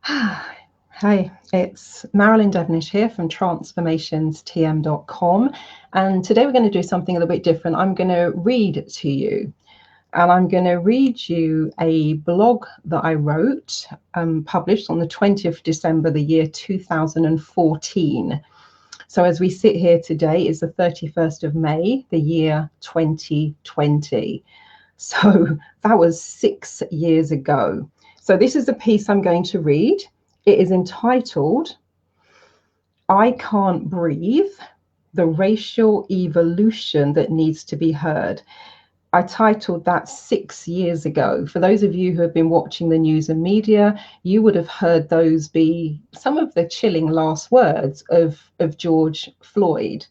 Hi, it's Marilyn Devonish here from transformationstm.com, and today we're going to do something a little bit different. I'm going to read to you, and I'm going to read you a blog that I wrote, published on the 20th of December, the year 2014. So as we sit here today is the 31st of May, the year 2020. So that was 6 years ago. So this is the piece I'm going to read. It is entitled, I Can't Breathe, the Racial Evolution That Needs to Be Heard. I titled that 6 years ago. For those of you who have been watching the news and media, you would have heard those be some of the chilling last words of George Floyd,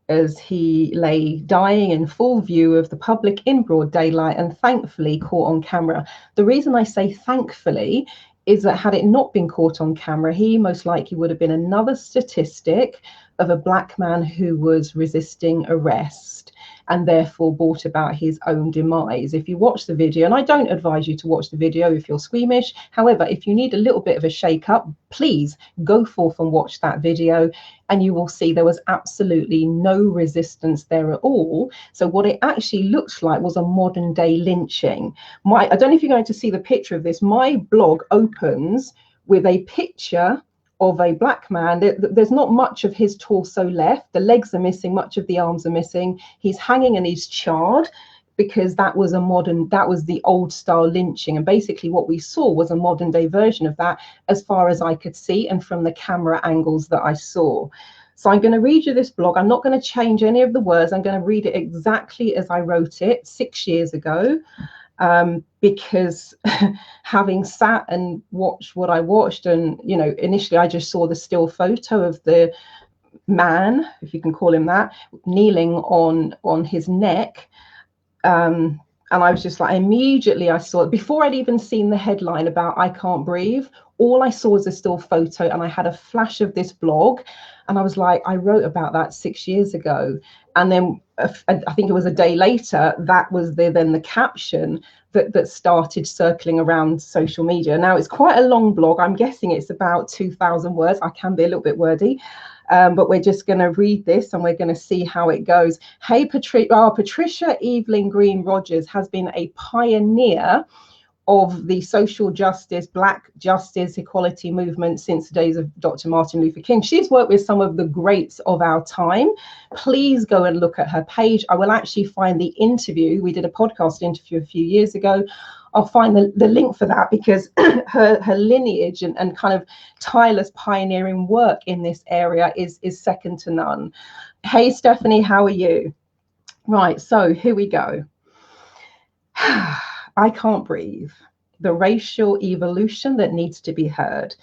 as he lay dying in full view of the public in broad daylight and thankfully caught on camera. The reason I say thankfully is that had it not been caught on camera, he most likely would have been another statistic of a black man who was resisting arrest and therefore brought about his own demise. If you watch the video, and I don't advise you to watch the video if you're squeamish, however, if you need a little bit of a shake up, please go forth and watch that video and you will see there was absolutely no resistance there at all. So what it actually looks like was a modern day lynching. I don't know if you're going to see the picture of this. My blog opens with a picture of a black man. There's not much of his torso left. The legs are missing, much of the arms are missing. He's hanging and he's charred because that was the old style lynching. And basically what we saw was a modern day version of that as far as I could see and from the camera angles that I saw. So I'm going to read you this blog. I'm not going to change any of the words. I'm going to read it exactly as I wrote it 6 years ago. Because having sat and watched what I watched, and initially I just saw the still photo of the man, if you can call him that, kneeling on his neck, and I was just like, immediately I saw it before I'd even seen the headline about I can't breathe. All I saw was a still photo, and I had a flash of this blog, and I was like, I wrote about that 6 years ago. And then I think it was a day later, that was then the caption that started circling around social media. Now it's quite a long blog. I'm guessing it's about 2,000 words. I can be a little bit wordy. But we're just going to read this and we're going to see how it goes. Hey, Patricia Evelyn Green Rogers has been a pioneer of the social justice, black justice, equality movement since the days of Dr. Martin Luther King. She's worked with some of the greats of our time. Please go and look at her page. I will actually find the interview. We did a podcast interview a few years ago. I'll find the link for that because her lineage and kind of tireless pioneering work in this area is second to none. Hey, Stephanie, how are you? Right, so here we go. I Can't Breathe, the Racial Evolution That Needs to Be Heard,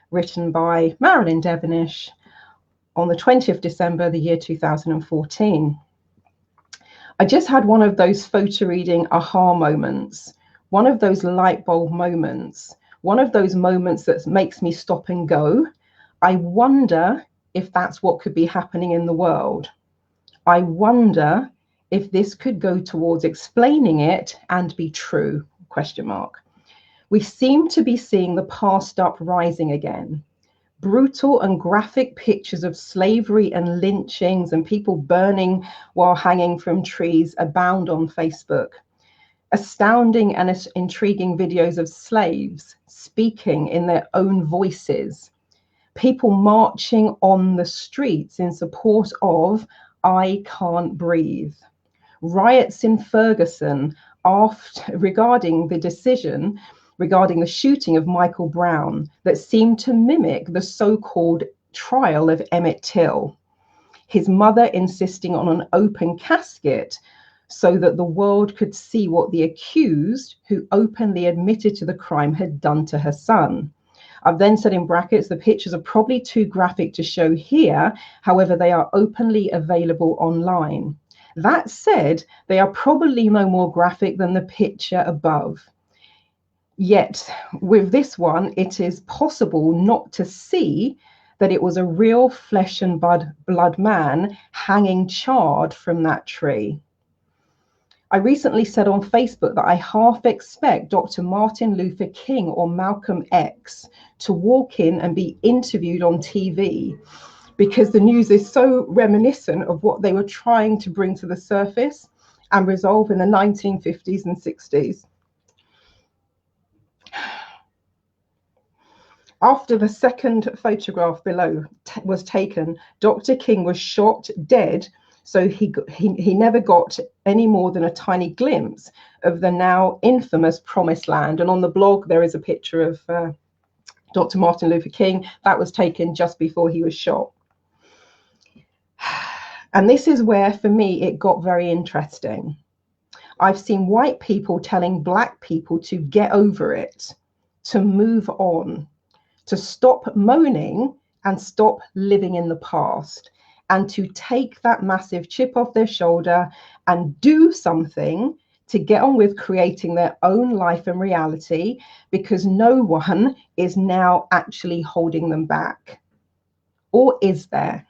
written by Marilyn Devonish on the 20th of December, the year 2014. I just had one of those photo reading aha moments, one of those light bulb moments, one of those moments that makes me stop and go. I wonder if that's what could be happening in the world. I wonder if this could go towards explaining it and be true, ? We seem to be seeing the past uprising again. Brutal and graphic pictures of slavery and lynchings and people burning while hanging from trees abound on Facebook. Astounding and intriguing videos of slaves speaking in their own voices. People marching on the streets in support of I Can't Breathe. Riots in Ferguson regarding the decision regarding the shooting of Michael Brown that seemed to mimic the so-called trial of Emmett Till. His mother insisting on an open casket so that the world could see what the accused, who openly admitted to the crime, had done to her son. I've then said in brackets, the pictures are probably too graphic to show here. However, they are openly available online. That said, they are probably no more graphic than the picture above. Yet with this one, it is possible not to see that it was a real flesh and blood man hanging charred from that tree. I recently said on Facebook that I half expect Dr. Martin Luther King or Malcolm X to walk in and be interviewed on TV, because the news is so reminiscent of what they were trying to bring to the surface and resolve in the 1950s and 60s. After the second photograph below was taken, Dr. King was shot dead, so he never got any more than a tiny glimpse of the now infamous Promised Land. And on the blog, there is a picture of Dr. Martin Luther King. That was taken just before he was shot. And this is where, for me, it got very interesting. I've seen white people telling black people to get over it, to move on, to stop moaning and stop living in the past, and to take that massive chip off their shoulder and do something to get on with creating their own life and reality, because no one is now actually holding them back. Or is there?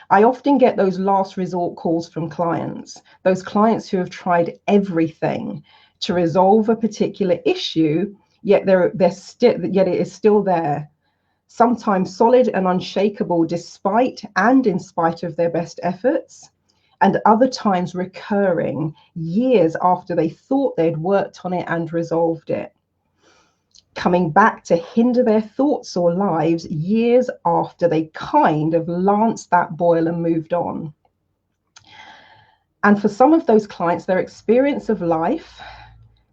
I often get those last resort calls from clients, those clients who have tried everything to resolve a particular issue, yet yet it is still there, sometimes solid and unshakable despite and in spite of their best efforts, and other times recurring years after they thought they'd worked on it and resolved it, coming back to hinder their thoughts or lives years after they kind of lanced that boil and moved on. And for some of those clients, their experience of life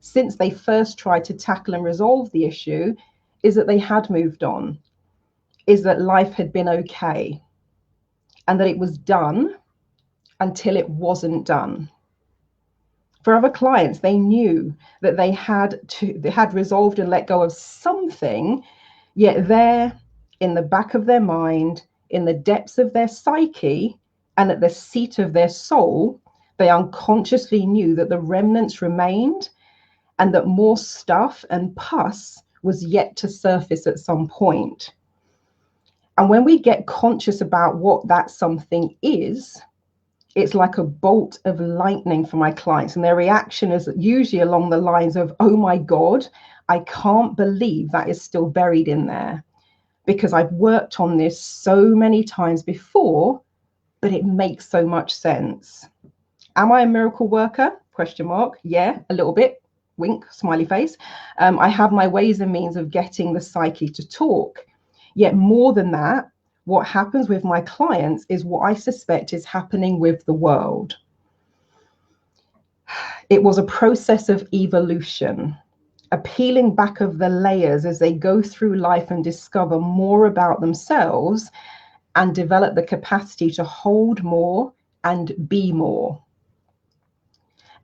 since they first tried to tackle and resolve the issue is that they had moved on, is that life had been okay, and that it was done until it wasn't done. For other clients, they knew that they had resolved and let go of something, yet there in the back of their mind, in the depths of their psyche, and at the seat of their soul, they unconsciously knew that the remnants remained and that more stuff and pus was yet to surface at some point. And when we get conscious about what that something is, it's like a bolt of lightning for my clients. And their reaction is usually along the lines of, oh my God, I can't believe that is still buried in there, because I've worked on this so many times before, but it makes so much sense. Am I a miracle worker? Question mark. Yeah, a little bit. Wink, smiley face. I have my ways and means of getting the psyche to talk. Yet more than that, what happens with my clients is what I suspect is happening with the world. It was a process of evolution, a peeling back of the layers as they go through life and discover more about themselves and develop the capacity to hold more and be more.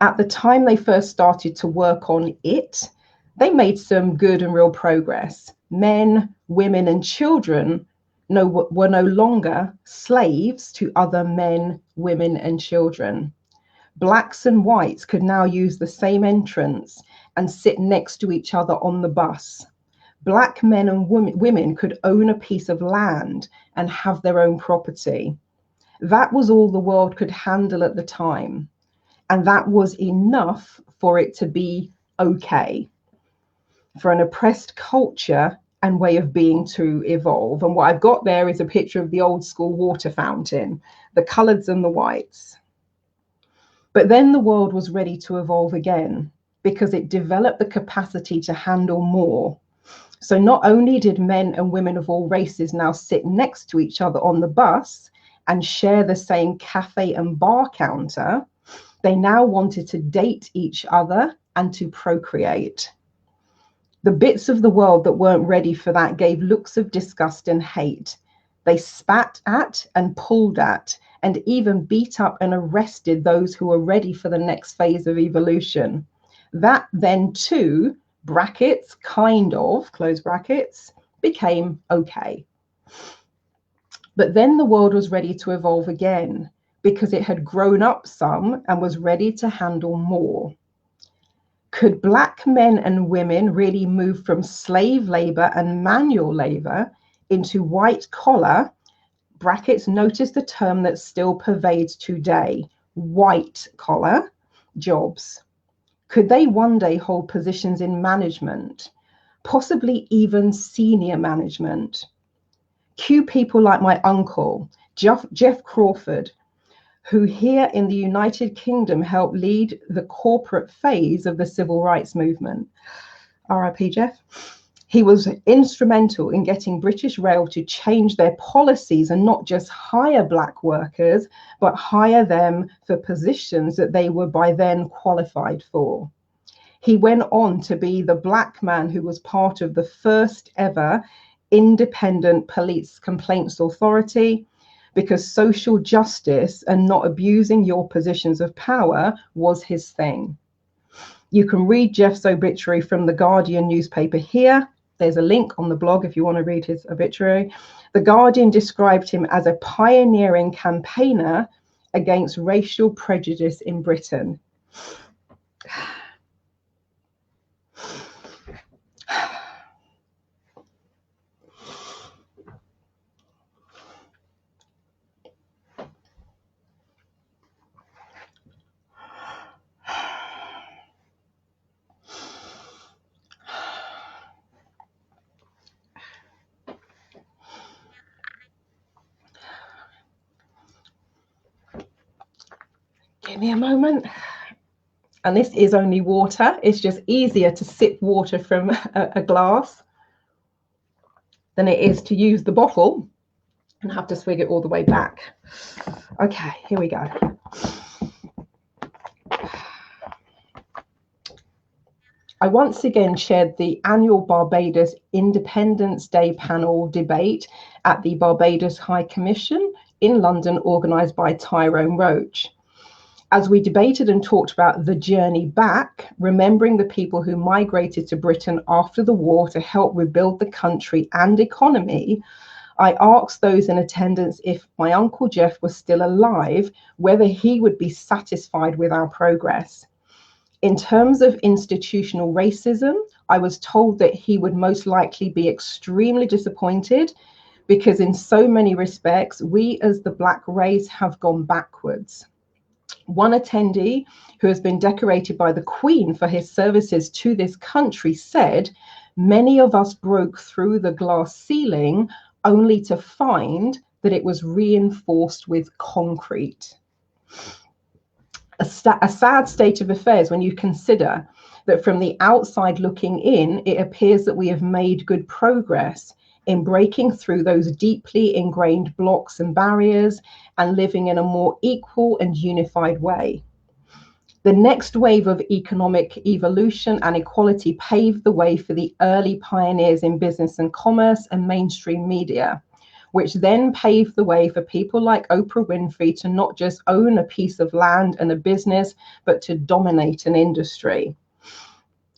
At the time they first started to work on it, they made some good and real progress. Men, women, and children were no longer slaves to other men, women, and children. Blacks and whites could now use the same entrance and sit next to each other on the bus. Black men and women could own a piece of land and have their own property. That was all the world could handle at the time. And that was enough for it to be okay, for an oppressed culture and way of being to evolve. And what I've got there is a picture of the old school water fountain, the coloreds and the whites. But then the world was ready to evolve again, because it developed the capacity to handle more. So not only did men and women of all races now sit next to each other on the bus and share the same cafe and bar counter, they now wanted to date each other and to procreate. The bits of the world that weren't ready for that gave looks of disgust and hate. They spat at and pulled at and even beat up and arrested those who were ready for the next phase of evolution. That then too, brackets, kind of, close brackets, became okay. But then the world was ready to evolve again, because it had grown up some and was ready to handle more. Could Black men and women really move from slave labor and manual labor into white collar, brackets, notice the term that still pervades today, white collar, jobs? Could they one day hold positions in management, possibly even senior management? Cue people like my uncle, Jeff Crawford, who here in the United Kingdom helped lead the corporate phase of the civil rights movement. R.I.P. Jeff. He was instrumental in getting British Rail to change their policies and not just hire black workers, but hire them for positions that they were by then qualified for. He went on to be the black man who was part of the first ever independent police complaints authority, because social justice and not abusing your positions of power was his thing. You can read Jeff's obituary from the Guardian newspaper here. There's a link on the blog if you want to read his obituary. The Guardian described him as a pioneering campaigner against racial prejudice in Britain. Give me a moment. And this is only water. It's just easier to sip water from a glass than it is to use the bottle and have to swig it all the way back. Okay, here we go. I once again chaired the annual Barbados Independence Day panel debate at the Barbados High Commission in London, organised by Tyrone Roach. As we debated and talked about the journey back, remembering the people who migrated to Britain after the war to help rebuild the country and economy, I asked those in attendance if my Uncle Jeff was still alive, whether he would be satisfied with our progress. In terms of institutional racism, I was told that he would most likely be extremely disappointed, because in so many respects, we as the Black race have gone backwards. One attendee, who has been decorated by the Queen for his services to this country, said, "Many of us broke through the glass ceiling only to find that it was reinforced with concrete." A sad state of affairs when you consider that from the outside looking in, it appears that we have made good progress in breaking through those deeply ingrained blocks and barriers and living in a more equal and unified way. The next wave of economic evolution and equality paved the way for the early pioneers in business and commerce and mainstream media, which then paved the way for people like Oprah Winfrey to not just own a piece of land and a business, but to dominate an industry.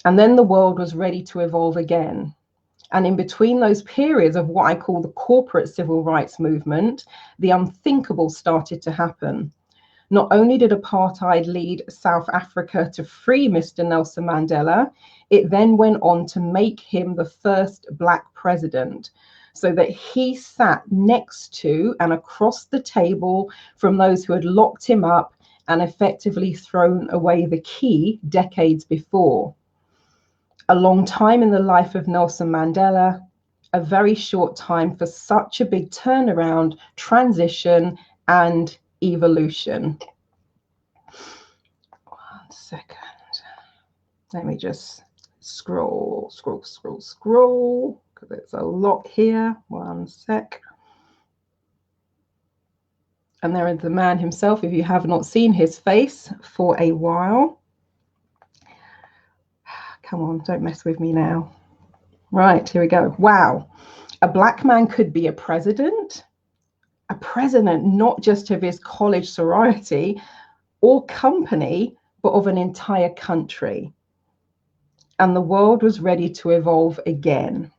And then the world was ready to evolve again. And in between those periods of what I call the corporate civil rights movement, the unthinkable started to happen. Not only did apartheid lead South Africa to free Mr. Nelson Mandela, it then went on to make him the first Black president, so that he sat next to and across the table from those who had locked him up and effectively thrown away the key decades before. A long time in the life of Nelson Mandela, a very short time for such a big turnaround, transition, and evolution. 1 second. Let me just scroll, because it's a lot here. 1 sec. And there is the man himself, if you have not seen his face for a while. Come on, don't mess with me now. Right, here we go. Wow. A Black man could be a president not just of his college sorority or company, but of an entire country. And the world was ready to evolve again.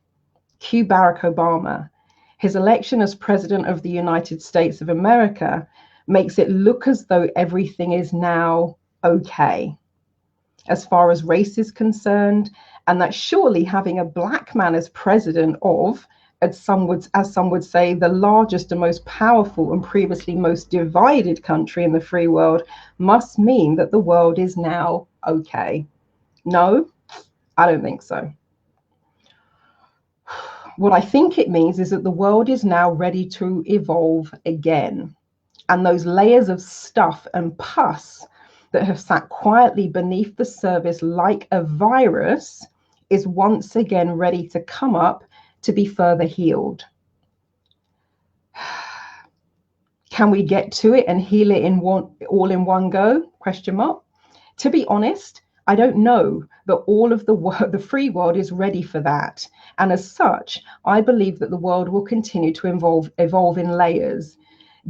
Cue Barack Obama. His election as president of the United States of America makes it look as though everything is now okay as far as race is concerned, and that surely having a Black man as president of as some would say, the largest and most powerful and previously most divided country in the free world must mean that the world is now okay. No, I don't think so. What I think it means is that the world is now ready to evolve again. And those layers of stuff and pus that have sat quietly beneath the surface like a virus is once again ready to come up to be further healed. Can we get to it and heal it all in one go? Question mark. To be honest, I don't know that all of the free world is ready for that. And as such, I believe that the world will continue to evolve in layers,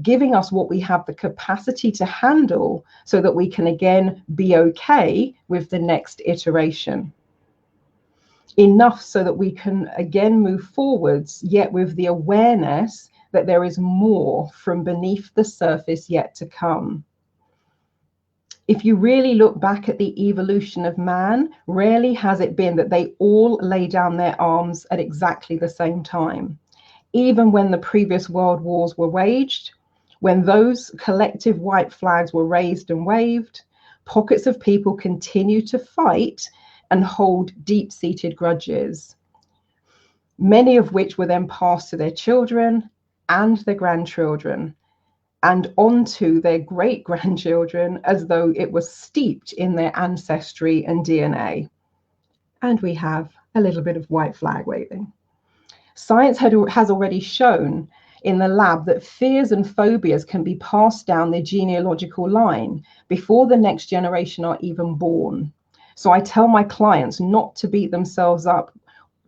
giving us what we have the capacity to handle so that we can again be okay with the next iteration. Enough so that we can again move forwards, yet with the awareness that there is more from beneath the surface yet to come. If you really look back at the evolution of man, rarely has it been that they all lay down their arms at exactly the same time. Even when the previous world wars were waged, when those collective white flags were raised and waved, pockets of people continue to fight and hold deep-seated grudges, many of which were then passed to their children and their grandchildren, and onto their great-grandchildren as though it was steeped in their ancestry and DNA. And we have a little bit of white flag waving. Science has already shown in the lab that fears and phobias can be passed down the genealogical line before the next generation are even born. So I tell my clients not to beat themselves up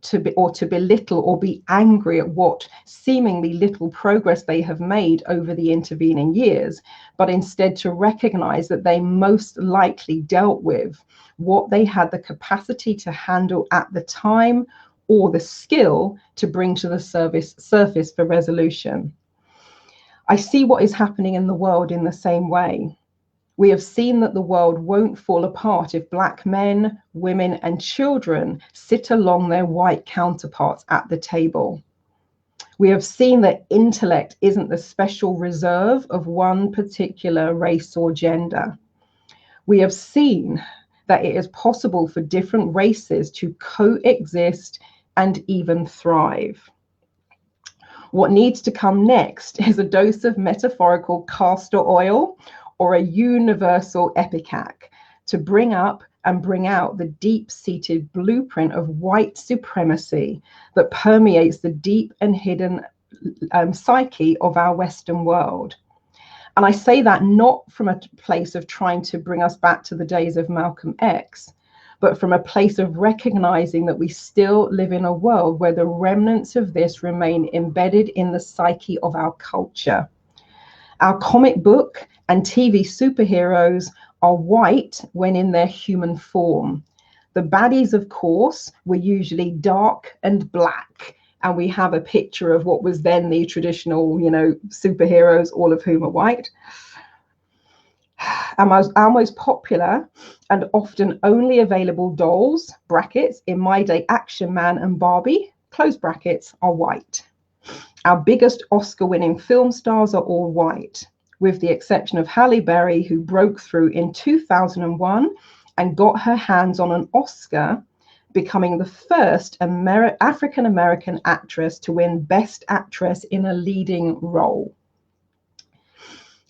to belittle or be angry at what seemingly little progress they have made over the intervening years, but instead to recognize that they most likely dealt with what they had the capacity to handle at the time or the skill to bring to the surface for resolution. I see what is happening in the world in the same way. We have seen that the world won't fall apart if Black men, women, and children sit along their white counterparts at the table. We have seen that intellect isn't the special reserve of one particular race or gender. We have seen that it is possible for different races to coexist and even thrive. What needs to come next is a dose of metaphorical castor oil or a universal ipecac to bring up and bring out the deep-seated blueprint of white supremacy that permeates the deep and hidden psyche of our Western world. And I say that not from a place of trying to bring us back to the days of Malcolm X, but from a place of recognizing that we still live in a world where the remnants of this remain embedded in the psyche of our culture. Our comic book and TV superheroes are white when in their human form. The baddies, of course, were usually dark and black, and we have a picture of what was then the traditional, superheroes, all of whom are white. Our most popular and often only available dolls, brackets, in my day Action Man and Barbie, close brackets, are white. Our biggest Oscar-winning film stars are all white, with the exception of Halle Berry, who broke through in 2001 and got her hands on an Oscar, becoming the first African-American actress to win Best Actress in a leading role.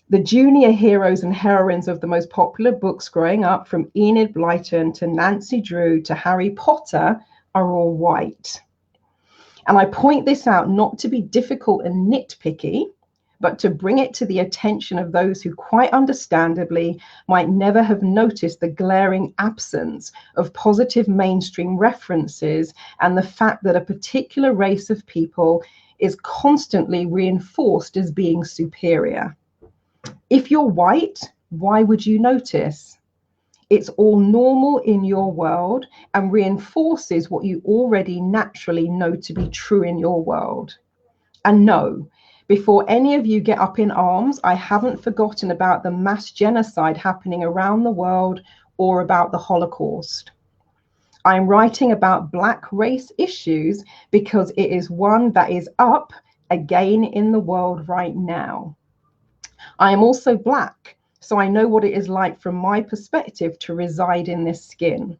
The junior heroes and heroines of the most popular books growing up, from Enid Blyton to Nancy Drew to Harry Potter, are all white. And I point this out not to be difficult and nitpicky, but to bring it to the attention of those who quite understandably might never have noticed the glaring absence of positive mainstream references and the fact that a particular race of people is constantly reinforced as being superior. If you're white, why would you notice? It's all normal in your world and reinforces what you already naturally know to be true in your world. And no, before any of you get up in arms, I haven't forgotten about the mass genocide happening around the world or about the Holocaust. I'm writing about Black race issues because it is one that is up again in the world right now. I am also Black, so I know what it is like from my perspective to reside in this skin.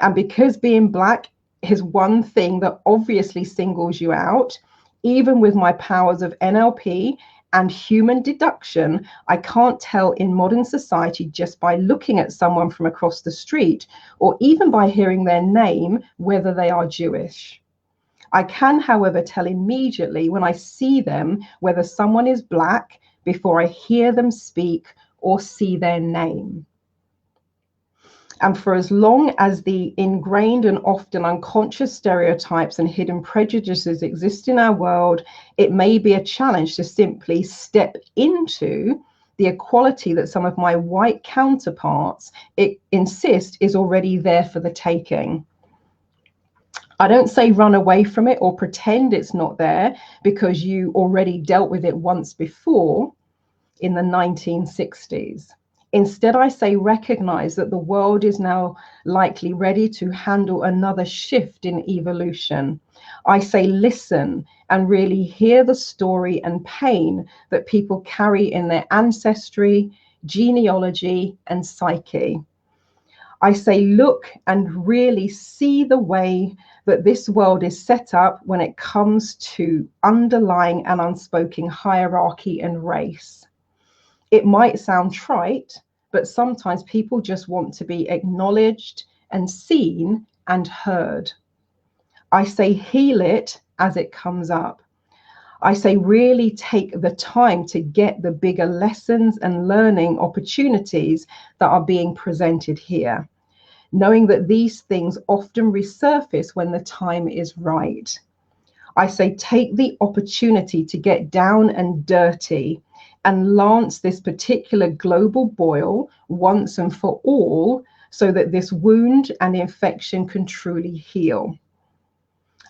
And because being Black is one thing that obviously singles you out, even with my powers of NLP and human deduction, I can't tell in modern society just by looking at someone from across the street or even by hearing their name whether they are Jewish. I can, however, tell immediately when I see them whether someone is Black before I hear them speak or see their name. And for as long as the ingrained and often unconscious stereotypes and hidden prejudices exist in our world, it may be a challenge to simply step into the equality that some of my white counterparts insist is already there for the taking. I don't say run away from it or pretend it's not there because you already dealt with it once before in the 1960s. Instead, I say recognize that the world is now likely ready to handle another shift in evolution. I say listen and really hear the story and pain that people carry in their ancestry, genealogy, and psyche. I say look and really see the way that this world is set up when it comes to underlying and unspoken hierarchy and race. It might sound trite, but sometimes people just want to be acknowledged and seen and heard. I say heal it as it comes up. I say really take the time to get the bigger lessons and learning opportunities that are being presented here, knowing that these things often resurface when the time is right. I say take the opportunity to get down and dirty and lance this particular global boil once and for all so that this wound and infection can truly heal.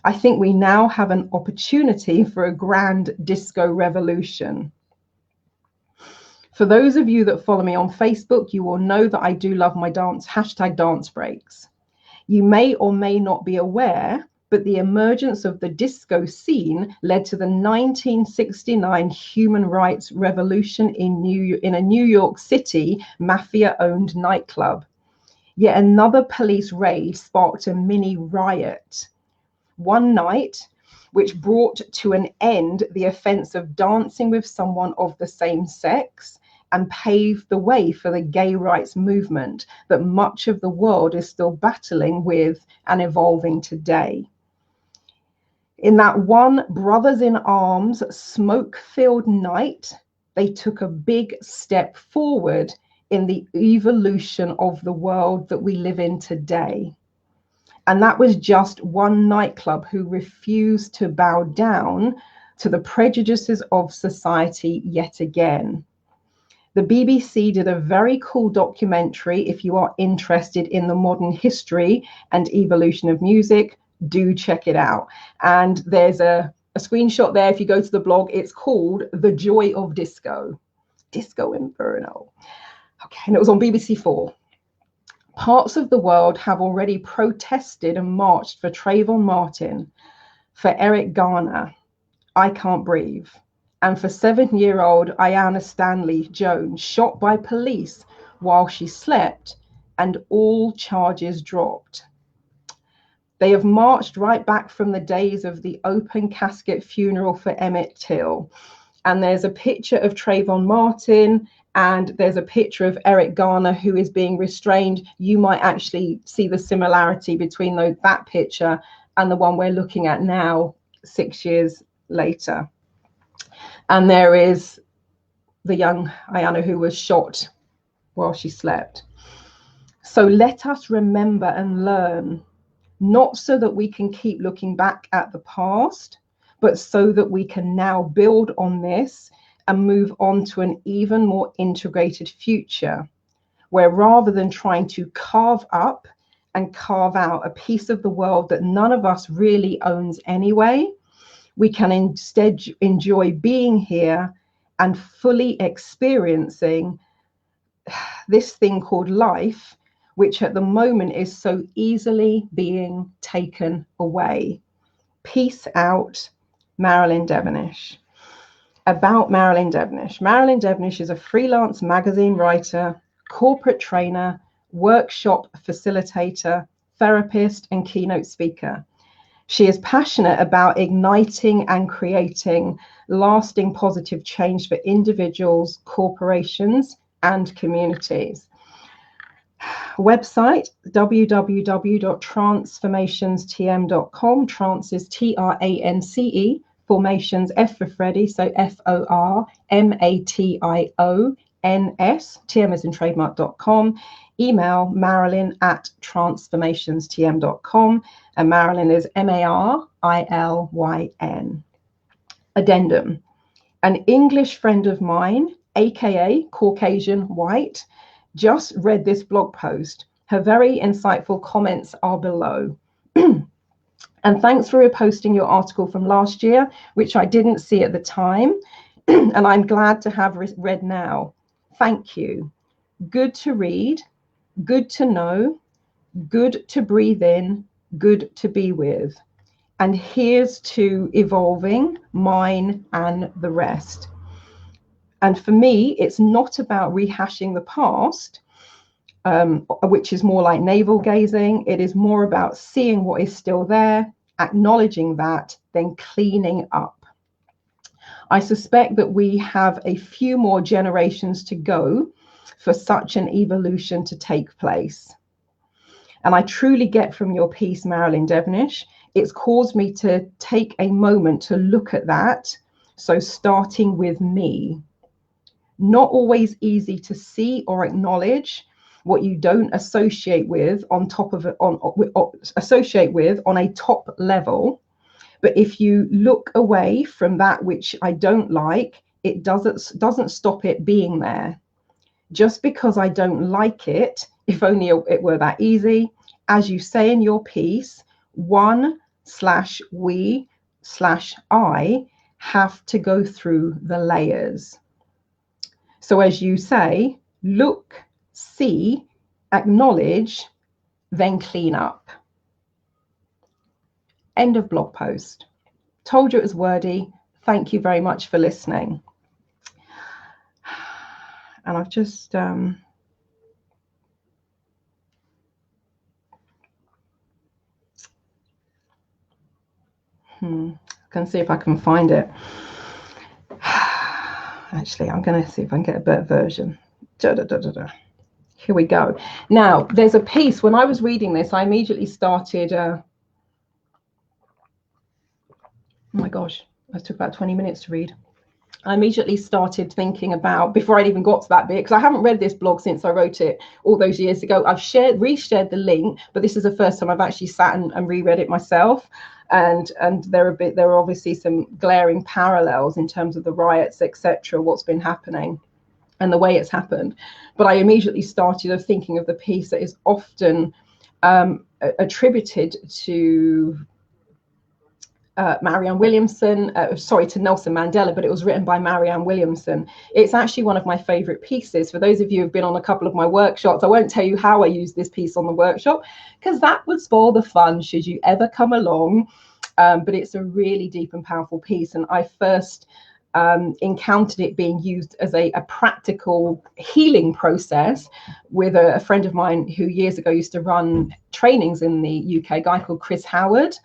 I think we now have an opportunity for a grand disco revolution. For those of you that follow me on Facebook, you will know that I do love my #dance breaks. You may or may not be aware, but the emergence of the disco scene led to the 1969 human rights revolution in a New York City mafia-owned nightclub. Yet another police raid sparked a mini riot one night, which brought to an end the offense of dancing with someone of the same sex and paved the way for the gay rights movement that much of the world is still battling with and evolving today. In that one brothers in arms, smoke-filled night, they took a big step forward in the evolution of the world that we live in today. And that was just one nightclub who refused to bow down to the prejudices of society yet again. The BBC did a very cool documentary. If you are interested in the modern history and evolution of music, do check it out. And there's a screenshot there. If you go to the blog, it's called The Joy of Disco. Disco Inferno. Okay, and it was on BBC4. Parts of the world have already protested and marched for Trayvon Martin, for Eric Garner, I Can't Breathe, and for 7-year-old Ayanna Stanley Jones, shot by police while she slept, and all charges dropped. They have marched right back from the days of the open casket funeral for Emmett Till. And there's a picture of Trayvon Martin, and there's a picture of Eric Garner who is being restrained. You might actually see the similarity between that picture and the one we're looking at now, 6 years later. And there is the young Ayanna who was shot while she slept. So let us remember and learn, not so that we can keep looking back at the past, but so that we can now build on this and move on to an even more integrated future, where rather than trying to carve up and carve out a piece of the world that none of us really owns anyway, we can instead enjoy being here and fully experiencing this thing called life which at the moment is so easily being taken away. Peace out, Marilyn Devonish. About Marilyn Devonish. Marilyn Devonish is a freelance magazine writer, corporate trainer, workshop facilitator, therapist, and keynote speaker. She is passionate about igniting and creating lasting positive change for individuals, corporations, and communities. Website www.transformationstm.com. Trance is TRANCE, formations F for Freddy, so FORMATIONS, TM is in trademark.com. Email Marilyn@transformationstm.com, and Marilyn is MARILYN. Addendum. An English friend of mine, aka Caucasian White, just read this blog post. Her very insightful comments are below. And thanks for reposting your article from last year, which I didn't see at the time, and I'm glad to have read now. Thank you. Good to read, good to know, good to breathe in, good to be with. And here's to evolving mine and the rest. And for me, it's not about rehashing the past, which is more like navel gazing. It is more about seeing what is still there, acknowledging that, then cleaning up. I suspect that we have a few more generations to go for such an evolution to take place. And I truly get from your piece, Marilyn Devonish, it's caused me to take a moment to look at that. So starting with me. Not always easy to see or acknowledge what you don't associate with on top of it, associate with on a top level. But if you look away from that which I don't like, it doesn't stop it being there. Just because I don't like it, if only it were that easy, as you say in your piece, 1/we/I have to go through the layers. So as you say, look, see, acknowledge, then clean up. End of blog post. Told you it was wordy. Thank you very much for listening. And I've just can see if I can find it. Actually, I'm going to see if I can get a better version. Here we go. Now, there's a piece. When I was reading this, I immediately started. Oh my gosh, it took about 20 minutes to read. I immediately started thinking about, before I even got to that bit, because I haven't read this blog since I wrote it all those years ago. I've reshared the link, but this is the first time I've actually sat and reread it myself. And there are obviously some glaring parallels in terms of the riots, etc., what's been happening and the way it's happened. But I immediately started thinking of the piece that is often attributed to Marianne Williamson, to Nelson Mandela, but it was written by Marianne Williamson. It's actually one of my favorite pieces. For those of you who've been on a couple of my workshops, I won't tell you how I use this piece on the workshop, because that would spoil the fun should you ever come along. But it's a really deep and powerful piece. And I first encountered it being used as a practical healing process with a friend of mine who years ago used to run trainings in the UK, a guy called Chris Howard.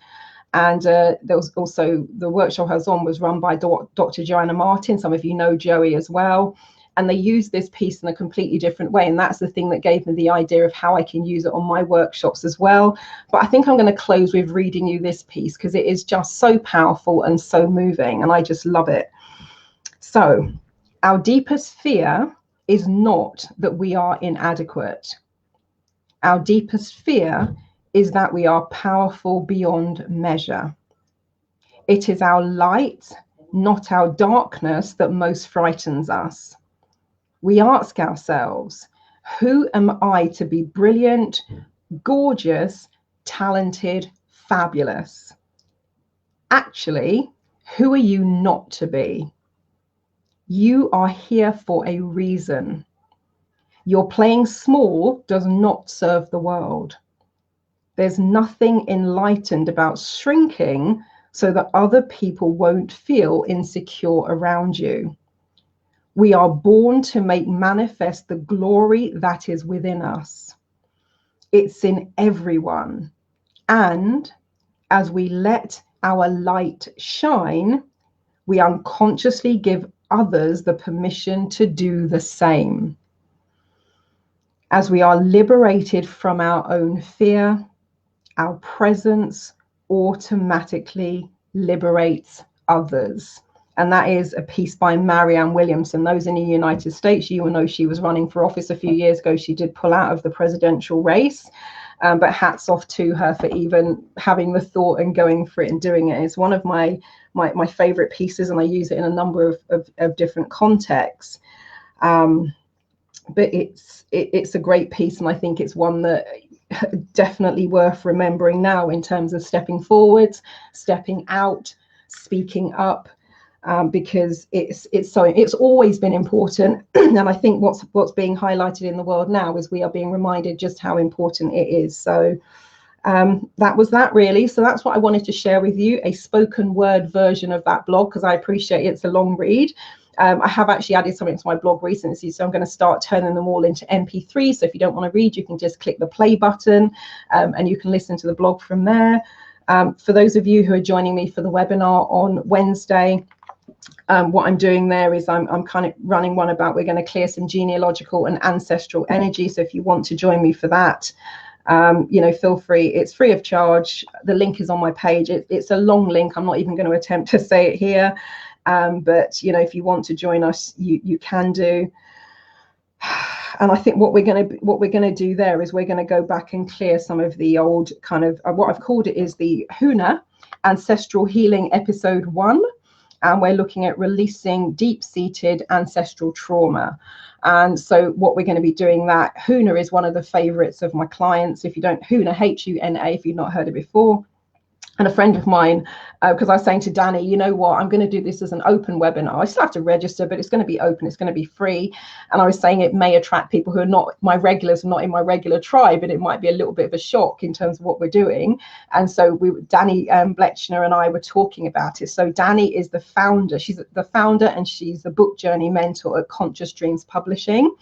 And there was also, the workshop I was on was run by Dr. Joanna Martin. Some of you know Joey as well. And they use this piece in a completely different way. And that's the thing that gave me the idea of how I can use it on my workshops as well. But I think I'm going to close with reading you this piece because it is just so powerful and so moving. And I just love it. So, our deepest fear is not that we are inadequate. Our deepest fear is that we are powerful beyond measure. It is our light, not our darkness, that most frightens us. We ask ourselves, who am I to be brilliant, gorgeous, talented, fabulous? Actually, who are you not to be? You are here for a reason. Your playing small does not serve the world. There's nothing enlightened about shrinking so that other people won't feel insecure around you. We are born to make manifest the glory that is within us. It's in everyone. And as we let our light shine, we unconsciously give others the permission to do the same. As we are liberated from our own fear, our presence automatically liberates others. And that is a piece by Marianne Williamson. Those in the United States, you will know she was running for office a few years ago. She did pull out of the presidential race. But hats off to her for even having the thought and going for it and doing it. It's one of my favorite pieces, and I use it in a number of different contexts. But it's a great piece, and I think it's one that definitely worth remembering now in terms of stepping forwards, stepping out, speaking up, because it's always been important. And I think what's being highlighted in the world now is we are being reminded just how important it is. So that was that really. So that's what I wanted to share with you, a spoken word version of that blog, because I appreciate it's a long read. I have actually added something to my blog recently, so I'm going to start turning them all into MP3. So if you don't want to read, you can just click the play button and you can listen to the blog from there. For those of you who are joining me for the webinar on Wednesday, what I'm doing there is I'm kind of running one about, we're going to clear some genealogical and ancestral energy. So if you want to join me for that, feel free. It's free of charge. The link is on my page. It's a long link. I'm not even going to attempt to say it here. But if you want to join us, you can do. And I think what we're going to do there is we're going to go back and clear some of the old kind of what I've called it is the Huna Ancestral Healing Episode 1. And we're looking at releasing deep-seated ancestral trauma. And so what we're going to be doing, that Huna is one of the favorites of my clients. If you don't, Huna, Huna, if you've not heard it before. And a friend of mine, because I was saying to Danny, you know what, I'm going to do this as an open webinar. I still have to register, but it's going to be open. It's going to be free. And I was saying it may attract people who are not my regulars, not in my regular tribe, and it might be a little bit of a shock in terms of what we're doing. And so Danny Blechner and I were talking about it. So Danny is the founder. She's the founder and she's the book journey mentor at Conscious Dreams Publishing.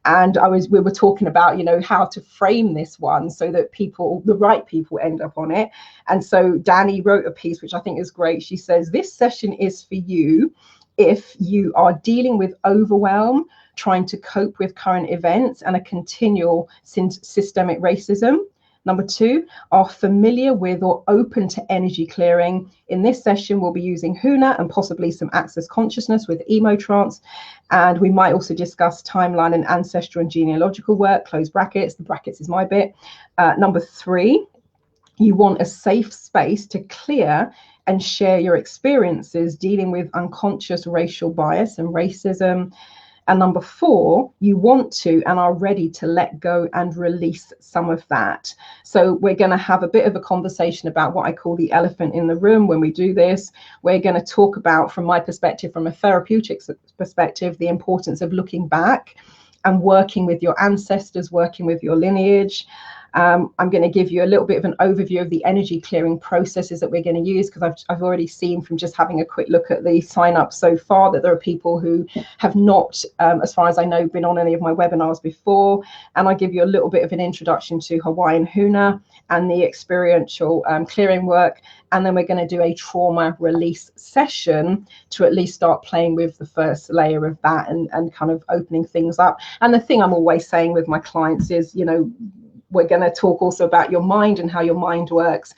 And we were talking about, how to frame this one so that the right people end up on it. And so Danny wrote a piece, which I think is great. She says, this session is for you if you are dealing with overwhelm, trying to cope with current events and a continual systemic racism. Number 2, are familiar with or open to energy clearing. In this session, we'll be using Huna and possibly some Access Consciousness with Emotrance. And we might also discuss timeline and ancestral and genealogical work, close brackets. The brackets is my bit. Number 3, you want a safe space to clear and share your experiences dealing with unconscious racial bias and racism. And number 4, you want to and are ready to let go and release some of that. So we're going to have a bit of a conversation about what I call the elephant in the room when we do this. We're going to talk about, from my perspective, from a therapeutic perspective, the importance of looking back and working with your ancestors, working with your lineage. I'm going to give you a little bit of an overview of the energy clearing processes that we're going to use, because I've already seen from just having a quick look at the sign up so far that there are people who have not, as far as I know, been on any of my webinars before. And I give you a little bit of an introduction to Hawaiian Huna and the experiential clearing work. And then we're going to do a trauma release session to at least start playing with the first layer of that and kind of opening things up. And the thing I'm always saying with my clients is, we're going to talk also about your mind and how your mind works.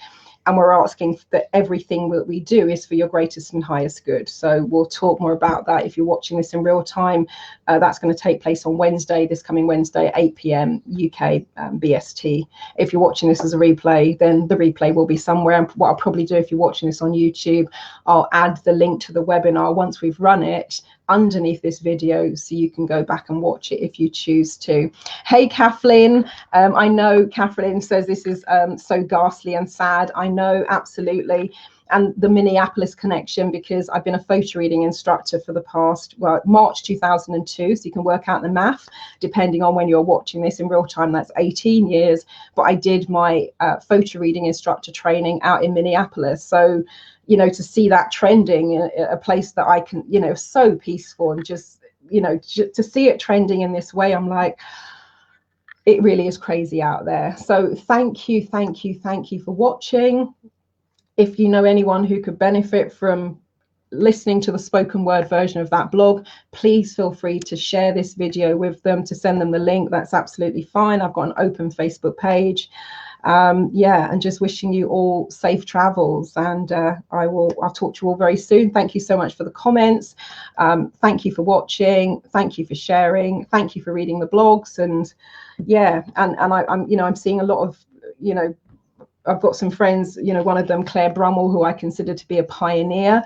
And we're asking that everything that we do is for your greatest and highest good. So we'll talk more about that. If you're watching this in real time, that's going to take place on Wednesday, this coming Wednesday, 8 p.m. UK BST. If you're watching this as a replay, then the replay will be somewhere. And what I'll probably do, if you're watching this on YouTube, I'll add the link to the webinar once we've run it underneath this video, so you can go back and watch it if you choose to. Hey, Kathleen. I know Kathleen says this is so ghastly and sad. I know, absolutely. and the Minneapolis connection, because I've been a photo reading instructor for the past, well, March 2002, so you can work out the math depending on when you're watching this in real time. That's 18 years. But I did my photo reading instructor training out in Minneapolis. So, you know, to see that trending in a place that I can, you know, so peaceful, and just, you know, to see it trending in this way, I'm like, it really is crazy out there. So thank you for watching. If you know anyone who could benefit from listening to the spoken word version of that blog, please feel free to share this video with them, to send them the link. That's absolutely fine. I've got an open Facebook page. Yeah, and just wishing you all safe travels, and I'll talk to you all very soon. Thank you so much for the comments. Thank you for watching. Thank you for sharing. Thank you for reading the blogs. And yeah, and I'm, you know, I'm seeing a lot of, you know, I've got some friends, you know, one of them, Claire Brummel, who I consider to be a pioneer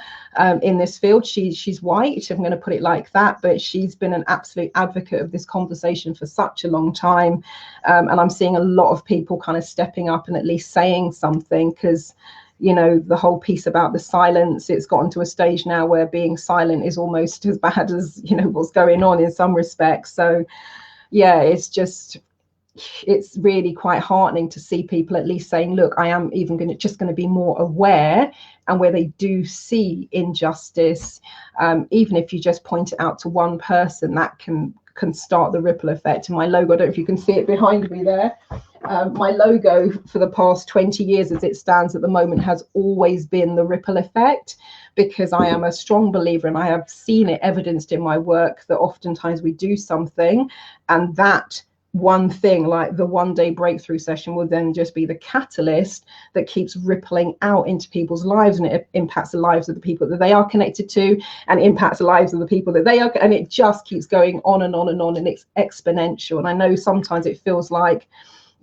in this field. She's white, I'm going to put it like that, but she's been an absolute advocate of this conversation for such a long time. And I'm seeing a lot of people kind of stepping up and at least saying something, because, you know, the whole piece about the silence, it's gotten to a stage now where being silent is almost as bad as, you know, what's going on in some respects. So yeah, it's really quite heartening to see people at least saying, look, I am even going to be more aware, and where they do see injustice, even if you just point it out to one person, that can start the ripple effect. And my logo, I don't know if you can see it behind me there, my logo for the past 20 years as it stands at the moment has always been the ripple effect, because I am a strong believer, and I have seen it evidenced in my work, that oftentimes we do something, and that one thing, like the one-day breakthrough session, will then just be the catalyst that keeps rippling out into people's lives, and it impacts the lives of the people that they are connected to, and impacts the lives of the people that they are, and it just keeps going on and on and on, and it's exponential. And I know sometimes it feels like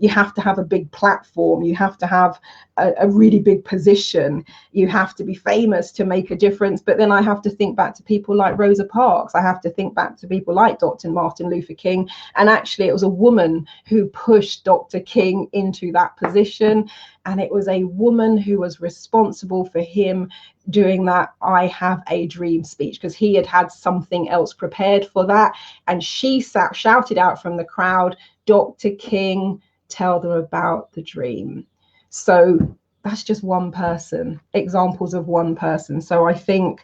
you have to have a big platform, you have to have a really big position, you have to be famous to make a difference. But then I have to think back to people like Rosa Parks, I have to think back to people like Dr. Martin Luther King, and actually it was a woman who pushed Dr. King into that position, and it was a woman who was responsible for him doing that "I have a dream" speech, because he had something else prepared for that, and she shouted out from the crowd, "Dr. King, tell them about the dream." So that's just one person, examples of one person. So I think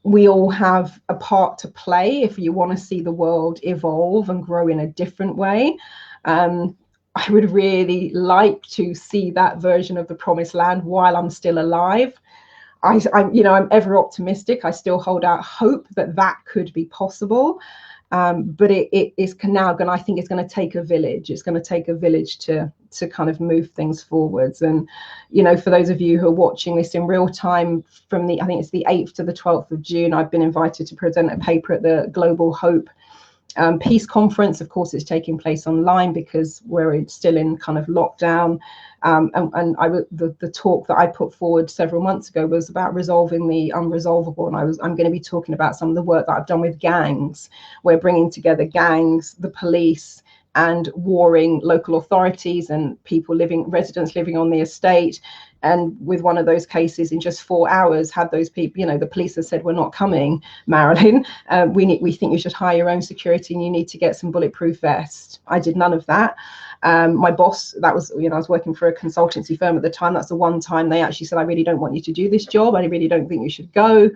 we all have a part to play if you want to see the world evolve and grow in a different way. I would really like to see that version of the promised land while I'm still alive. I'm ever optimistic. I still hold out hope that that could be possible. But it is now going, I think it's going to take a village. It's going to take a village to kind of move things forwards. And, you know, for those of you who are watching this in real time, from I think it's the 8th to the 12th of June, I've been invited to present a paper at the Global Hope Peace Conference. Of course, it's taking place online because we're still in kind of lockdown. And the talk that I put forward several months ago was about resolving the unresolvable, and I'm going to be talking about some of the work that I've done with gangs. We're bringing together gangs, the police, and warring local authorities and residents living on the estate. And with one of those cases, in just 4 hours, had those people, you know, the police have said, "We're not coming, Marilyn. We think you should hire your own security, and you need to get some bulletproof vests." I did none of that. My boss, that was, you know, I was working for a consultancy firm at the time. That's the one time they actually said, "I really don't want you to do this job. I really don't think you should go."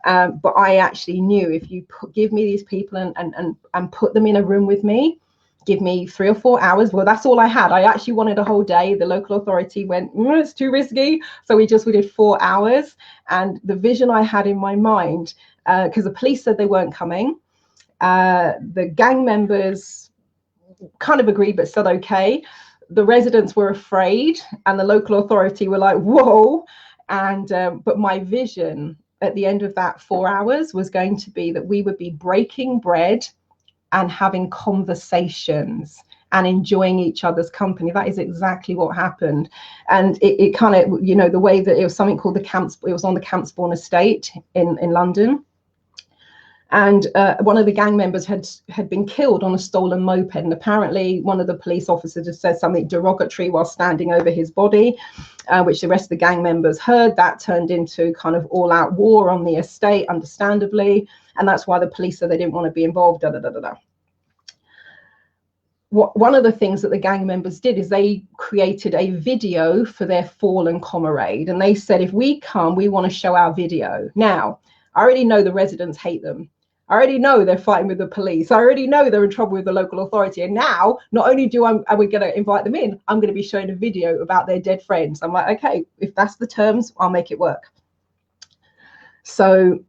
But I actually knew, if you give me these people and put them in a room with me, give me 3 or 4 hours. Well, that's all I had. I actually wanted a whole day. The local authority went, "It's too risky." So we did 4 hours. And the vision I had in my mind, because the police said they weren't coming, the gang members kind of agreed but said okay. The residents were afraid, and the local authority were like, "Whoa." And but my vision at the end of that 4 hours was going to be that we would be breaking bread and having conversations and enjoying each other's company. That is exactly what happened. And it kind of, you know, the way that it was something called it was on the Campsbourne estate in London. And one of the gang members had been killed on a stolen moped, and apparently one of the police officers had said something derogatory while standing over his body, which the rest of the gang members heard. That turned into kind of all-out war on the estate, understandably, and that's why the police said they didn't want to be involved. One of the things that the gang members did is they created a video for their fallen comrade, and they said, if we come, we want to show our video. Now, I already know the residents hate them. I already know they're fighting with the police. I already know they're in trouble with the local authority. And now, not only are we going to invite them in, I'm going to be showing a video about their dead friends. I'm like, okay, if that's the terms, I'll make it work. So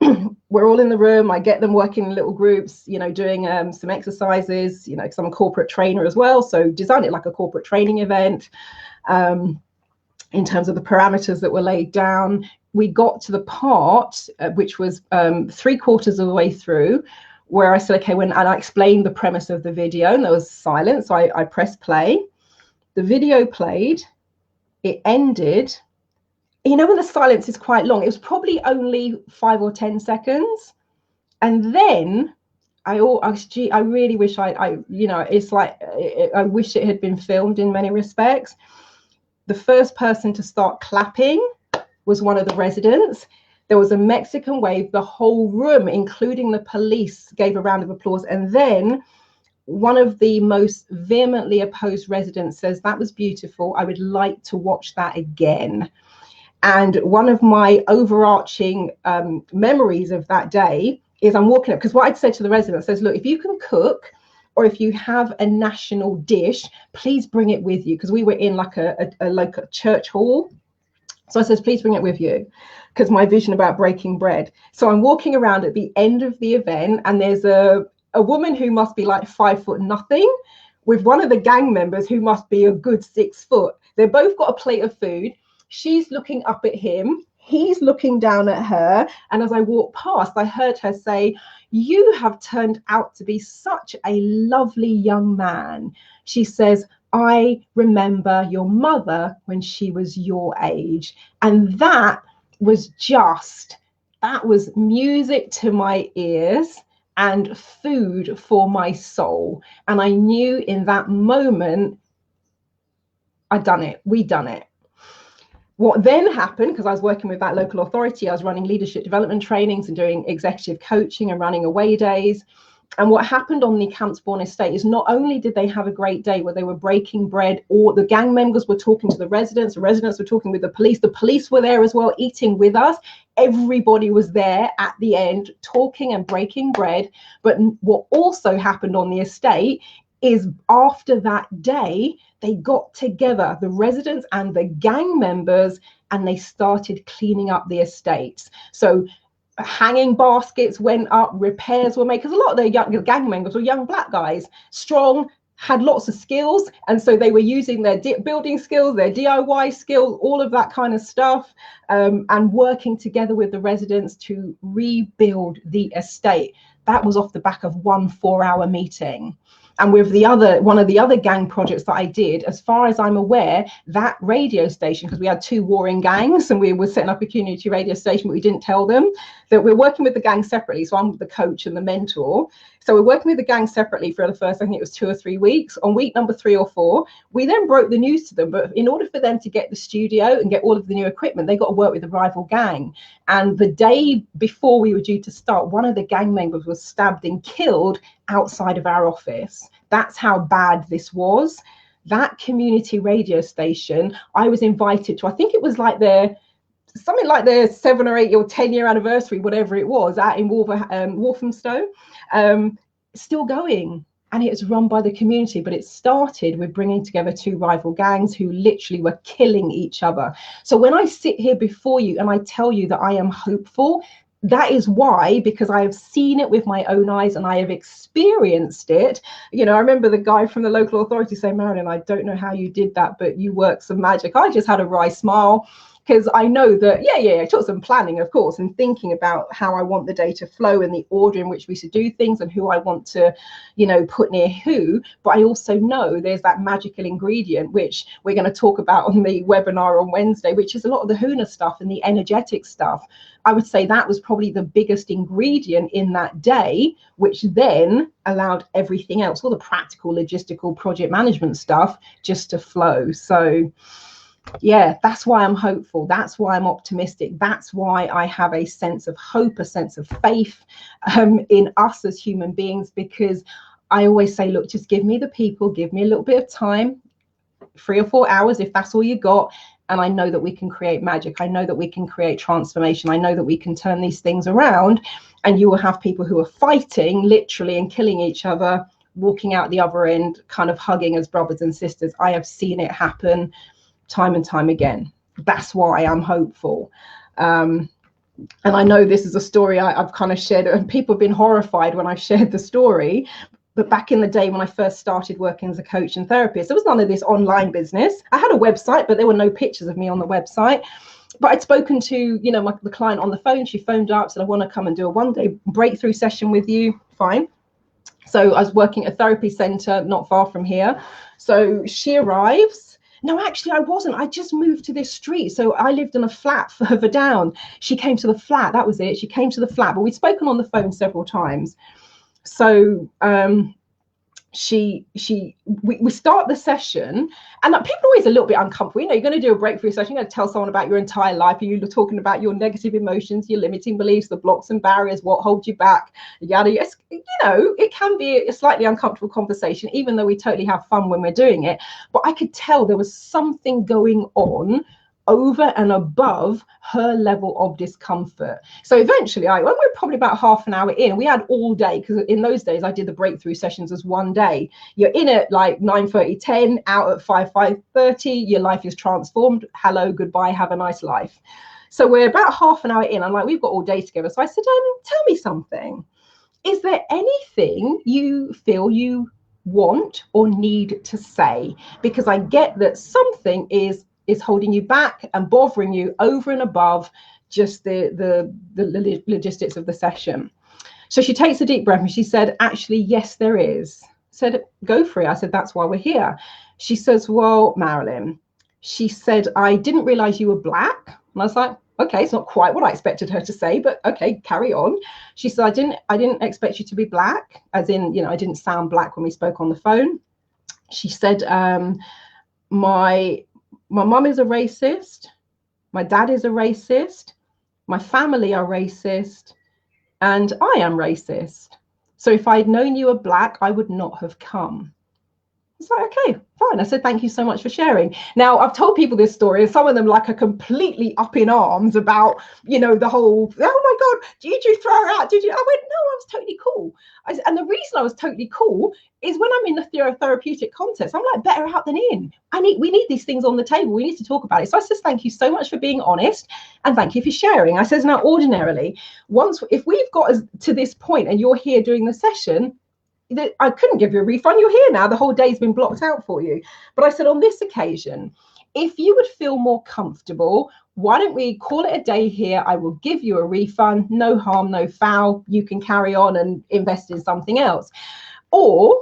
we're all in the room. I get them working in little groups, you know, doing some exercises, you know, because I'm a corporate trainer as well. So design it like a corporate training event in terms of the parameters that were laid down. We got to the part which was 3/4 of the way through, where I said, okay, and I explained the premise of the video, and there was silence. So I pressed play. The video played. It ended. You know, when the silence is quite long, it was probably only 5 or 10 seconds. And then I really wish you know, it's like, I wish it had been filmed in many respects. The first person to start clapping was one of the residents. There was a Mexican wave. The whole room, including the police, gave a round of applause. And then one of the most vehemently opposed residents says, that was beautiful. I would like to watch that again. And one of my overarching memories of that day is I'm walking up, because what I'd said to the residents is, look, if you can cook, or if you have a national dish, please bring it with you. Because we were in like a church hall. So I said, please bring it with you, because my vision about breaking bread. So I'm walking around at the end of the event, and there's a woman who must be like 5 foot nothing, with one of the gang members who must be a good 6 foot. They've both got a plate of food. She's looking up at him. He's looking down at her. And as I walked past, I heard her say, you have turned out to be such a lovely young man. She says, I remember your mother when she was your age. And that was music to my ears and food for my soul. And I knew in that moment, I'd done it. We'd done it. What then happened, because I was working with that local authority, I was running leadership development trainings and doing executive coaching and running away days. And what happened on the Campsbourne estate is not only did they have a great day where they were breaking bread, or the gang members were talking to the residents were talking with the police were there as well, eating with us. Everybody was there at the end talking and breaking bread. But what also happened on the estate is after that day, they got together, the residents and the gang members, and they started cleaning up the estates. So hanging baskets went up, repairs were made, because a lot of the young gang members were young black guys, strong, had lots of skills, and so they were using their building skills, their DIY skills, all of that kind of stuff, and working together with the residents to rebuild the estate. That was off the back of one 4-hour meeting. And with one of the other gang projects that I did, as far as I'm aware, that radio station, because we had 2 warring gangs and we were setting up a community radio station, but we didn't tell them that we're working with the gang separately. So I'm the coach and the mentor. So we're working with the gang separately for the first, I think it was 2 or 3 weeks. On week number 3 or 4, we then broke the news to them. But in order for them to get the studio and get all of the new equipment, they got to work with the rival gang. And the day before we were due to start, one of the gang members was stabbed and killed outside of our office. That's how bad this was. That community radio station, I was invited to, I think it was like something like their 7 or 8 or 10-year anniversary, whatever it was, out in Walthamstow, still going. And it's run by the community, but it started with bringing together 2 rival gangs who literally were killing each other. So when I sit here before you and I tell you that I am hopeful, that is why, because I have seen it with my own eyes and I have experienced it. You know, I remember the guy from the local authority saying, Marilyn, I don't know how you did that, but you worked some magic. I just had a wry smile. because I know that, I took some planning, of course, and thinking about how I want the day to flow and the order in which we should do things and who I want to, put near who. But I also know there's that magical ingredient, which we're going to talk about on the webinar on Wednesday, which is a lot of the Huna stuff and the energetic stuff. I would say that was probably the biggest ingredient in that day, which then allowed everything else, all the practical, logistical, project management stuff, just to flow. So yeah, that's why I'm hopeful. That's why I'm optimistic. That's why I have a sense of hope, a sense of faith in us as human beings, because I always say, look, just give me the people, give me a little bit of time, 3 or 4 hours, if that's all you got. And I know that we can create magic. I know that we can create transformation. I know that we can turn these things around, and you will have people who are fighting literally and killing each other, walking out the other end, kind of hugging as brothers and sisters. I have seen it happen time and time again. That's why I'm hopeful. And I know this is a story I've kind of shared, and people have been horrified when I shared the story. But back in the day when I first started working as a coach and therapist, there was none of this online business. I had a website, but there were no pictures of me on the website. But I'd spoken to, the client on the phone. She phoned up, said, I want to come and do a one-day breakthrough session with you. Fine. So I was working at a therapy center not far from here. So she arrives. No, actually, I wasn't. I just moved to this street. So I lived in a flat further down. She came to the flat. That was it. She came to the flat. But we'd spoken on the phone several times. So we start the session, and people are always a little bit uncomfortable. You're going to do a breakthrough session, you're going to tell someone about your entire life, and you're talking about your negative emotions, your limiting beliefs, the blocks and barriers, what holds you back, yada. It can be a slightly uncomfortable conversation, even though we totally have fun when we're doing it. But I could tell there was something going on over and above her level of discomfort. So eventually, when we were probably about half an hour in, we had all day, because in those days I did the breakthrough sessions as one day. You're in at like 9:30, 10, out at 5:30, your life is transformed. Hello, goodbye, have a nice life. So we're about half an hour in. I'm like, we've got all day together. So I said, tell me something. Is there anything you feel you want or need to say? Because I get that something is holding you back and bothering you over and above just the logistics of the session. So she takes a deep breath and she said, actually, yes, there is. I said, go for it. I said, that's why we're here. She says, well, Marilyn, she said, I didn't realize you were Black. And I was like, okay, it's not quite what I expected her to say, but okay, carry on. She said, I didn't expect you to be Black, as in, I didn't sound Black when we spoke on the phone. She said, my mum is a racist, my dad is a racist, my family are racist, and I am racist. So if I'd known you were Black, I would not have come. It's like, okay, fine. I said, thank you so much for sharing. Now, I've told people this story, and some of them are completely up in arms about, the whole, oh my God, did you throw her out? Did you? I went, no, I was totally cool. And the reason I was totally cool is when I'm in the therapeutic context, I'm like, better out than in. We need these things on the table. We need to talk about it. So I said, thank you so much for being honest, and thank you for sharing. I says, now, ordinarily, if we've got to this point and you're here doing the session, I couldn't give you a refund. You're here now. The whole day's been blocked out for you. But I said, on this occasion, if you would feel more comfortable, why don't we call it a day here? I will give you a refund. No harm, no foul. You can carry on and invest in something else. Or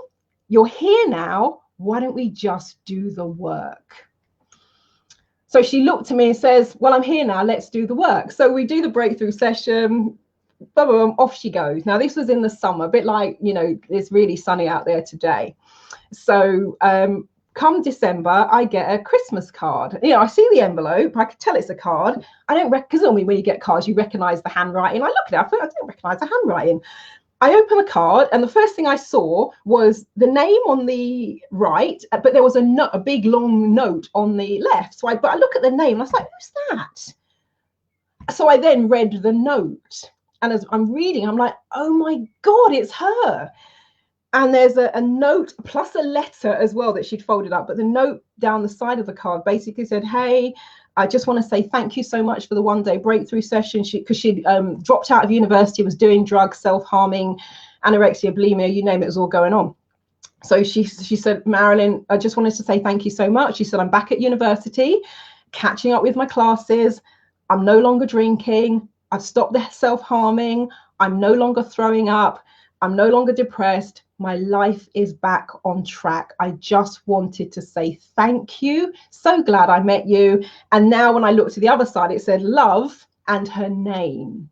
you're here now. Why don't we just do the work? So she looked at me and says, well, I'm here now. Let's do the work. So we do the breakthrough session. Boom, off she goes. Now, this was in the summer, a bit like, it's really sunny out there today. So come December, I get a Christmas card. I see the envelope. I could tell it's a card. I don't because normally when you get cards, you recognize the handwriting. I look at it, I thought, I don't recognize the handwriting. I open the card, and the first thing I saw was the name on the right, but there was a big long note on the left. But I look at the name, and I was like, who's that? So I then read the note. And as I'm reading, I'm like, oh my God, it's her. And there's a note plus a letter as well that she'd folded up. But the note down the side of the card basically said, hey, I just want to say thank you so much for the one-day breakthrough session. Because she'd dropped out of university, was doing drugs, self-harming, anorexia, bulimia, you name it, was all going on. So she said, Marilyn, I just wanted to say thank you so much. She said, I'm back at university. catching up with my classes. I'm no longer drinking. I've stopped the self-harming. I'm no longer throwing up. I'm no longer depressed. My life is back on track. I just wanted to say thank you. So glad I met you. And now when I look to the other side, it said love and her name.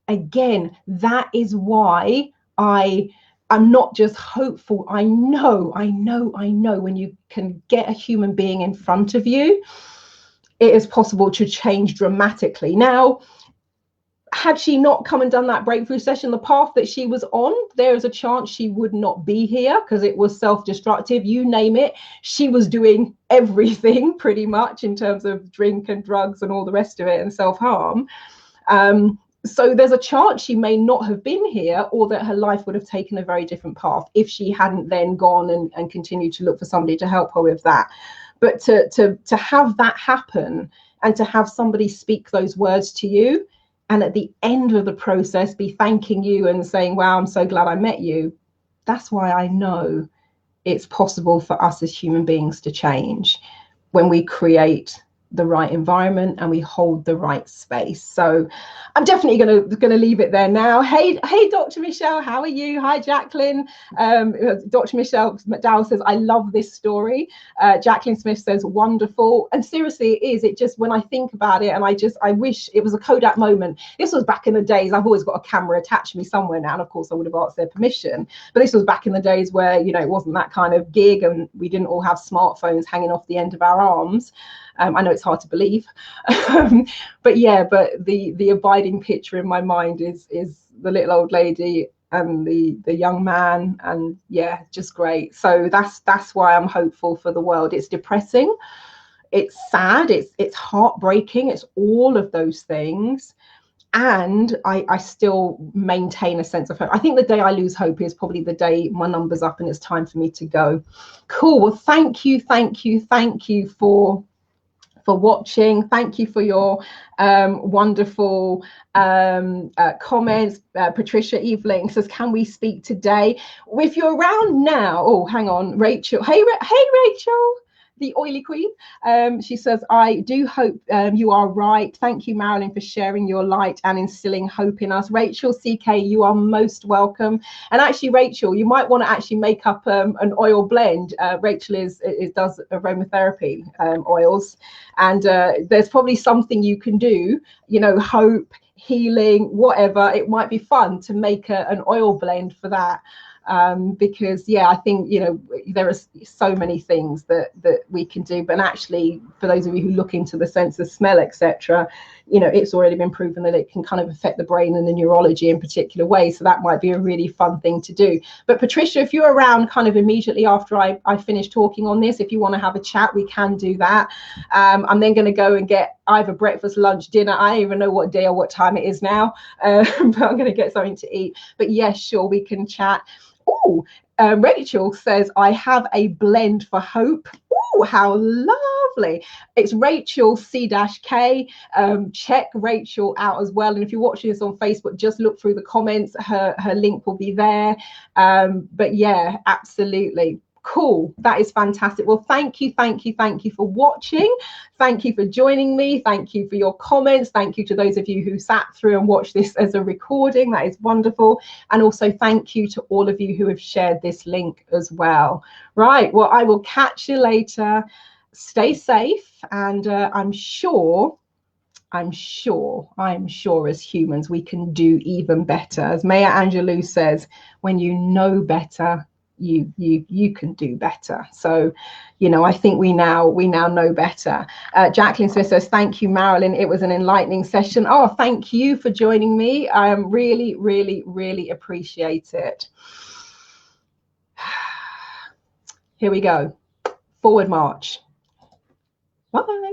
Again, that is why I'm not just hopeful. I know when you can get a human being in front of you, it is possible to change dramatically. Now, had she not come and done that breakthrough session, the path that she was on, there is a chance she would not be here, because it was self-destructive, you name it. She was doing everything pretty much in terms of drink and drugs and all the rest of it, and self-harm. So there's a chance she may not have been here, or that her life would have taken a very different path if she hadn't then gone and continued to look for somebody to help her with that. But to have that happen, and to have somebody speak those words to you, and at the end of the process be thanking you and saying, wow, I'm so glad I met you. That's why I know it's possible for us as human beings to change, when we create the right environment and we hold the right space. So I'm definitely gonna leave it there now. Hey Dr. Michelle, how are you? Hi Jacqueline. Dr. Michelle McDowell says, I love this story. Jacqueline Smith says, wonderful. And seriously, it is. It just, when I think about it, and I wish it was a Kodak moment. This was back in the days, I've always got a camera attached to me somewhere now, and of course I would have asked their permission, but this was back in the days where, you know, it wasn't that kind of gig, and we didn't all have smartphones hanging off the end of our arms. I know it's hard to believe, but yeah, but the abiding picture in my mind is the little old lady and the young man, and yeah, just great. So that's why I'm hopeful for the world. It's depressing, it's sad, it's heartbreaking, it's all of those things, and I still maintain a sense of hope. I think the day I lose hope is probably the day my number's up and it's time for me to go. Cool. Well, thank you for watching. Thank you for your wonderful comments. Patricia Evelyn says, can we speak today? If you're around now, oh, hang on, Rachel. Hey Rachel, the oily queen. She says, I do hope you are right. Thank you, Marilyn, for sharing your light and instilling hope in us. Rachel CK, you are most welcome. And actually, Rachel, you might want to actually make up an oil blend. Rachel does aromatherapy oils, and there's probably something you can do, you know, hope, healing, whatever. It might be fun to make an oil blend for that. Because yeah, I think, you know, there are so many things that we can do, but actually, for those of you who look into the sense of smell, etc., you know, it's already been proven that it can kind of affect the brain and the neurology in particular ways. So that might be a really fun thing to do. But Patricia, if you're around kind of immediately after I finish talking on this, if you want to have a chat, we can do that. I'm then going to go and get either breakfast, lunch, dinner. I don't even know what day or what time it is now, but I'm going to get something to eat. But yes, sure, we can chat. Oh, Rachel says, I have a blend for hope. Oh, how lovely. It's Rachel C-K. Check Rachel out as well. And if you're watching this on Facebook, just look through the comments. Her link will be there. But yeah, absolutely. Cool. That is fantastic. Well, thank you for watching. Thank you for joining me. Thank you for your comments. Thank you to those of you who sat through and watched this as a recording. That is wonderful. And also thank you to all of you who have shared this link as well. Right. Well, I will catch you later. Stay safe. And I'm sure as humans we can do even better. As Maya Angelou says, when you know better, you can do better. So, you know, I think we now know better. Jacqueline Smith says, thank you, Marilyn. It was an enlightening session. Oh, thank you for joining me. I really appreciate it. Here we go. Forward march. Bye.